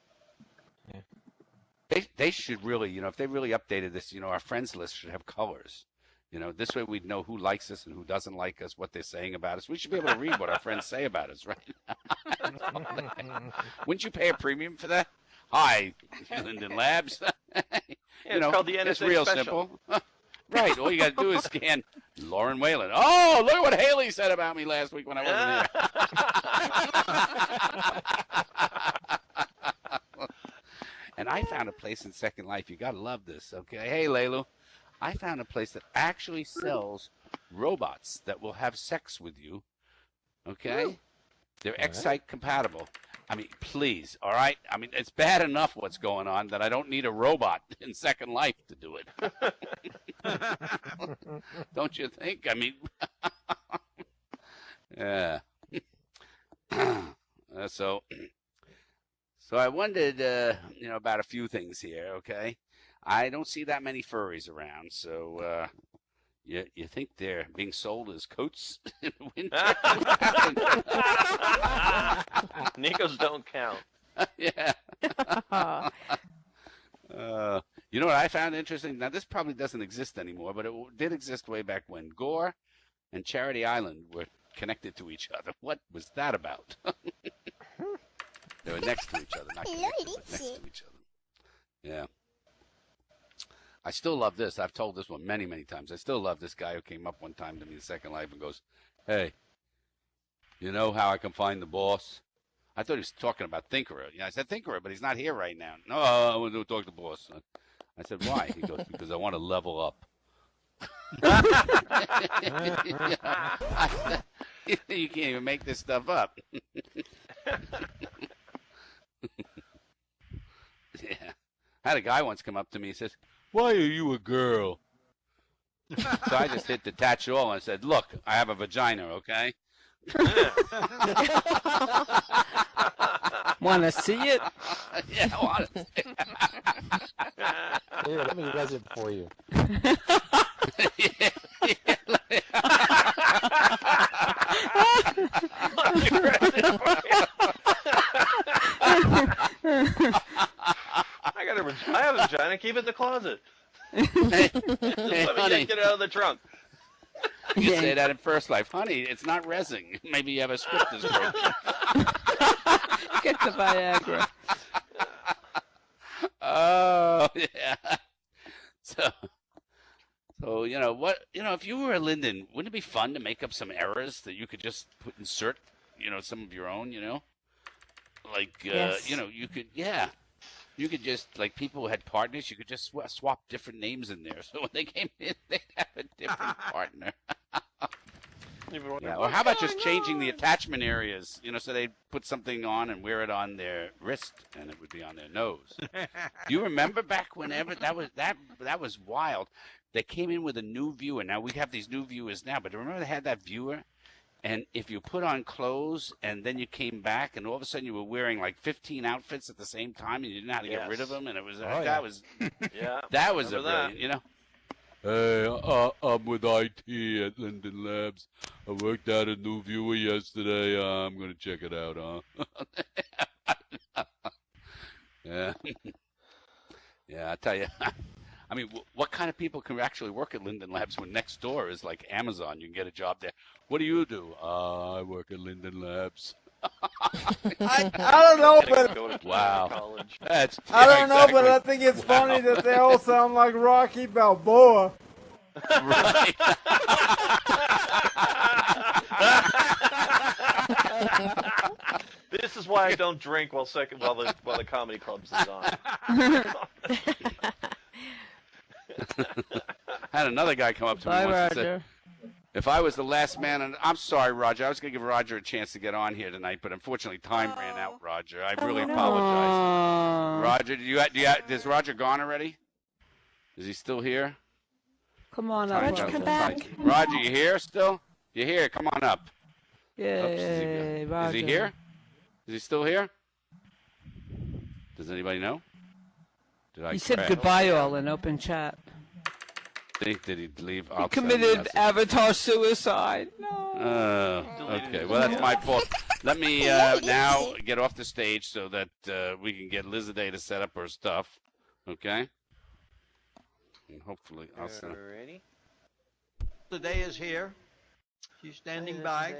They should really, you know, if they really updated this, you know, our friends list should have colors. You know, this way we'd know who likes us and who doesn't like us, what they're saying about us. We should be able to read what our friends say about us, right? Wouldn't you pay a premium for that? Hi, Linden Labs. Yeah, it's called the NSA it's real special. simple. Right, all you got to do is scan Lauren Whalen. Oh, look at what Haley said about me last week when I wasn't here. And I found a place in Second Life. You got to love this, okay? Hey, Laylu. I found a place that actually sells robots that will have sex with you, okay? They're Excite compatible. I mean, please, all right? I mean, it's bad enough what's going on that I don't need a robot in Second Life to do it. Don't you think? I mean, yeah. So I wondered, you know, about a few things here, okay? I don't see that many furries around, so you think they're being sold as coats in the winter? Nico's don't count. Yeah. You know what I found interesting? Now, this probably doesn't exist anymore, but it did exist way back when. Gore and Charity Island were connected to each other. What was that about? They were next to each other, not connected, but next to each other. Yeah. I still love this. I've told this one many, many times. I still love this guy who came up one time to me in Second Life and goes, "Hey, you know how I can find the boss?" I thought he was talking about Thinkerer. I said Thinkerer, but he's not here right now. No, I want to talk to the boss. I said, why? He goes, because I want to level up. I said, you can't even make this stuff up. Yeah. I had a guy once come up to me and says, "Why are you a girl?" So I just hit detach all and said, "Look, I have a vagina, okay?" Want to see it? Yeah, I want to see it. Here, let me res it for you. I have a vagina. Keep it in the closet. Just let me get it out of the trunk. You say that in First Life. Honey, it's not resin. Maybe you have a script that's broken. Get the Viagra. Oh, yeah. So if you were a Lyndon, wouldn't it be fun to make up some errors that you could just insert, some of your own, like, Yes. you could, yeah. You could just, like, people who had partners, you could just swap different names in there. So when they came in, they'd have a different partner. Yeah, or how about just changing the attachment areas, so they'd put something on and wear it on their wrist, and it would be on their nose. Do you remember back whenever that was wild? They came in with a new viewer. Now, we have these new viewers now, but remember they had that viewer? And if you put on clothes and then you came back and all of a sudden you were wearing like 15 outfits at the same time and you didn't know how to get rid of them, and it was that was a brilliant, Hey, I'm with IT at Linden Labs. I worked out a new viewer yesterday. I'm going to check it out, huh? Yeah. Yeah, I tell you. I mean, what kind of people can actually work at Linden Labs when next door is like Amazon? You can get a job there. What do you do? I work at Linden Labs. I don't know, but wow. I don't know, but I think it's funny that they all sound like Rocky Balboa. Right. This is why I don't drink while the comedy clubs is on. I had another guy come up to me once and said, if I was the last man, and I'm sorry, Roger, I was going to give Roger a chance to get on here tonight, but unfortunately time ran out, Roger. I really apologize. Roger, is Roger gone already? Is he still here? Come on up, Roger. Come back. Roger, you here still? You here? Come on up. Yay, Roger. Is he here? Is he still here? Does anybody know? He said goodbye all in open chat. Did he leave? He committed avatar suicide. No. Okay. Well, that's my fault. Let me now get off the stage so that we can get Lizaday to set up her stuff. Okay? And hopefully I'll send her. The day is here. She's standing by.